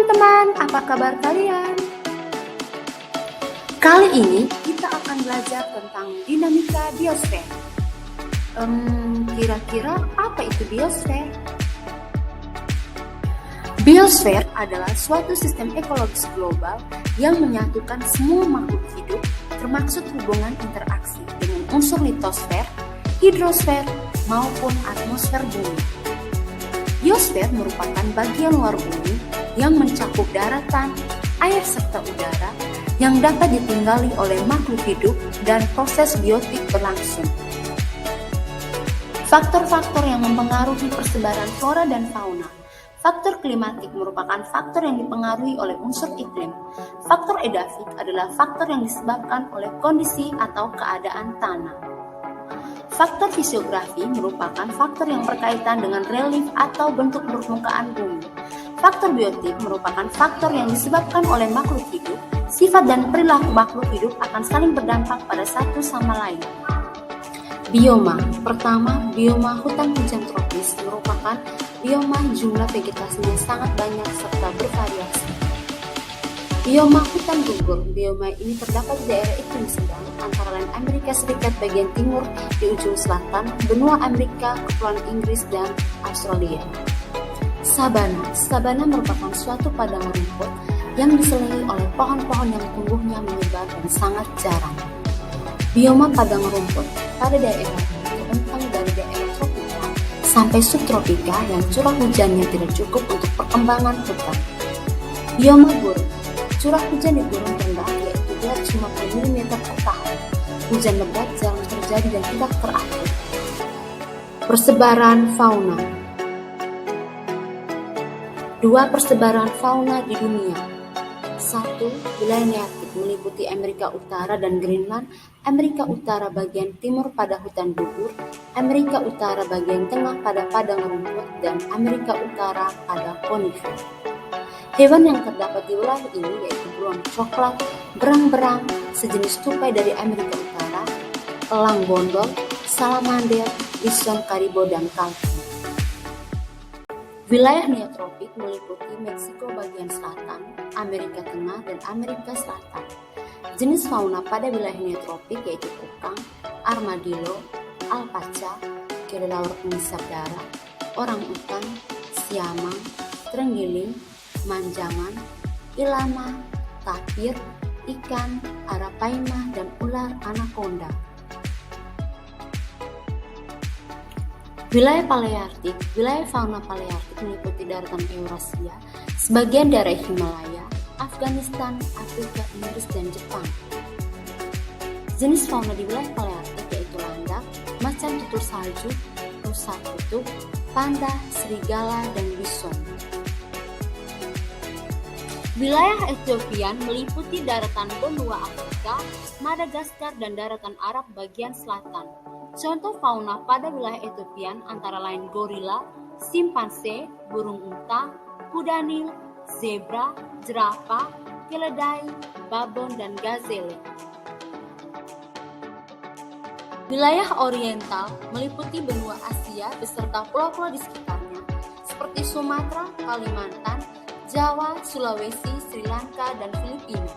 teman-teman, apa kabar kalian? Kali ini kita akan belajar tentang dinamika biosfer. Kira-kira apa itu biosfer? Biosfer adalah suatu sistem ekologis global yang menyatukan semua makhluk hidup, termasuk hubungan interaksi dengan unsur litosfer, hidrosfer, maupun atmosfer bumi. Biosfer merupakan bagian luar bumi yang mencakup daratan, air serta udara yang dapat ditinggali oleh makhluk hidup dan proses biotik berlangsung. Faktor-faktor yang mempengaruhi persebaran flora dan fauna. Faktor klimatik merupakan faktor yang dipengaruhi oleh unsur iklim. Faktor edafik adalah faktor yang disebabkan oleh kondisi atau keadaan tanah. Faktor fisiografi merupakan faktor yang berkaitan dengan relief atau bentuk permukaan bumi. Faktor biotik merupakan faktor yang disebabkan oleh makhluk hidup. Sifat dan perilaku makhluk hidup akan saling berdampak pada satu sama lain. Bioma. Pertama, bioma hutan hujan tropis merupakan bioma jumlah vegetasinya sangat banyak serta bervariasi. Bioma hutan gugur. Bioma ini terdapat di daerah iklim sedang antara lain Amerika Serikat bagian timur di ujung selatan, benua Amerika, Kepulauan Inggris, dan Australia. Sabana. Sabana merupakan suatu padang rumput yang diselimuti oleh pohon-pohon yang tumbuhnya menyebar dan sangat jarang. Bioma padang rumput pada daerah ini terbentang dari daerah tropika sampai subtropika yang curah hujannya tidak cukup untuk perkembangan hutan. Bioma gurun. Curah hujan di gurun rendah yaitu 250 mm per tahun. Hujan lebat jarang terjadi dan tidak teratur. Persebaran fauna. 2. Persebaran fauna di dunia. 1. Wilayah nearktik meliputi Amerika Utara dan Greenland, Amerika Utara bagian timur pada hutan gugur, Amerika Utara bagian tengah pada padang rumput, dan Amerika Utara pada konifer. Hewan yang terdapat di wilayah ini yaitu beruang coklat, berang-berang, sejenis tupai dari Amerika Utara, elang bondol, salamander, bison karibo, dan kalkun. Wilayah neotropik meliputi Meksiko bagian selatan, Amerika Tengah, dan Amerika Selatan. Jenis fauna pada wilayah neotropik yaitu kukang, armadillo, alpaca, kelelawar pengisap darah, orang utan, siamang, terenggiling, manjangan, ilama, tapir, ikan, arapaima, dan ular anaconda. Wilayah Palearktik. Wilayah fauna Palearktik meliputi daratan Eurasia, sebagian daerah Himalaya, Afghanistan, Afrika, Inggris, dan Jepang. Jenis fauna di wilayah Palearktik yaitu landak, macan tutul salju, rusa kutub, panda, serigala, dan bison. Wilayah Etiopian meliputi daratan benua Afrika, Madagaskar, dan daratan Arab bagian selatan. Contoh fauna pada wilayah Etiopian antara lain gorila, simpanse, burung unta, kuda nil, zebra, jerapah, keledai, babon, dan gazelle. Wilayah Oriental meliputi benua Asia beserta pulau-pulau di sekitarnya seperti Sumatera, Kalimantan, Jawa, Sulawesi, Sri Lanka, dan Filipina.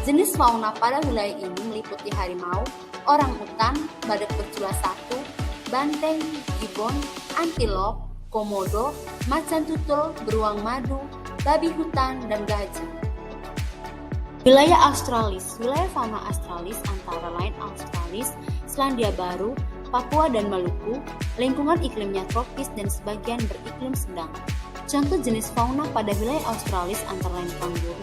Jenis fauna pada wilayah ini meliputi harimau, orang utan, badak bercula satu, banteng, gibbon, antilop, komodo, macan tutul, beruang madu, babi hutan, dan gajah. Wilayah Australis. Wilayah fauna Australis antara lain Australis, Selandia Baru, Papua, dan Maluku. Lingkungan iklimnya tropis dan sebagian beriklim sedang. Contoh jenis fauna pada wilayah Australis antara lain kanguru,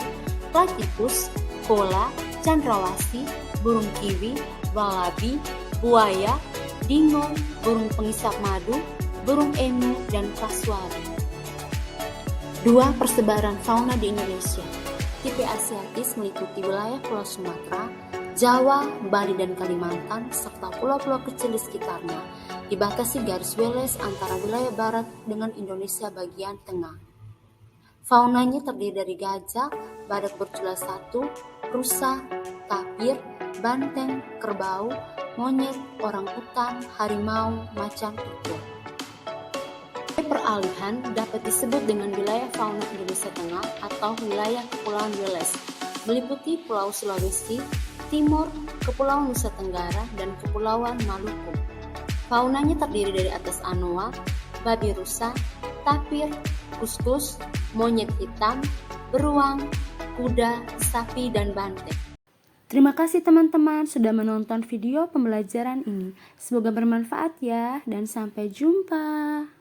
platypus, koala, cendrawasih, burung kiwi, walabi, buaya, dingo, burung pengisap madu, burung emu, dan kasuari. 2. Persebaran fauna di Indonesia. Tipe asiatis meliputi wilayah Pulau Sumatera, Jawa, Bali, dan Kalimantan, serta pulau-pulau kecil di sekitarnya, dibatasi garis Wallace antara wilayah barat dengan Indonesia bagian tengah. Faunanya terdiri dari gajah, badak bercula satu, rusa, tapir, banteng, kerbau, monyet, orang utan, harimau, macan tutul. peralihan dapat disebut dengan wilayah fauna Indonesia Tengah atau wilayah Kepulauan Weles, meliputi Pulau Sulawesi, Timur, Kepulauan Nusa Tenggara, dan Kepulauan Maluku. Faunanya terdiri dari atas anoa, babi rusa, tapir, kuskus, monyet hitam, beruang, kuda, sapi, dan banteng. Terima kasih teman-teman sudah menonton video pembelajaran ini. Semoga bermanfaat ya, dan sampai jumpa.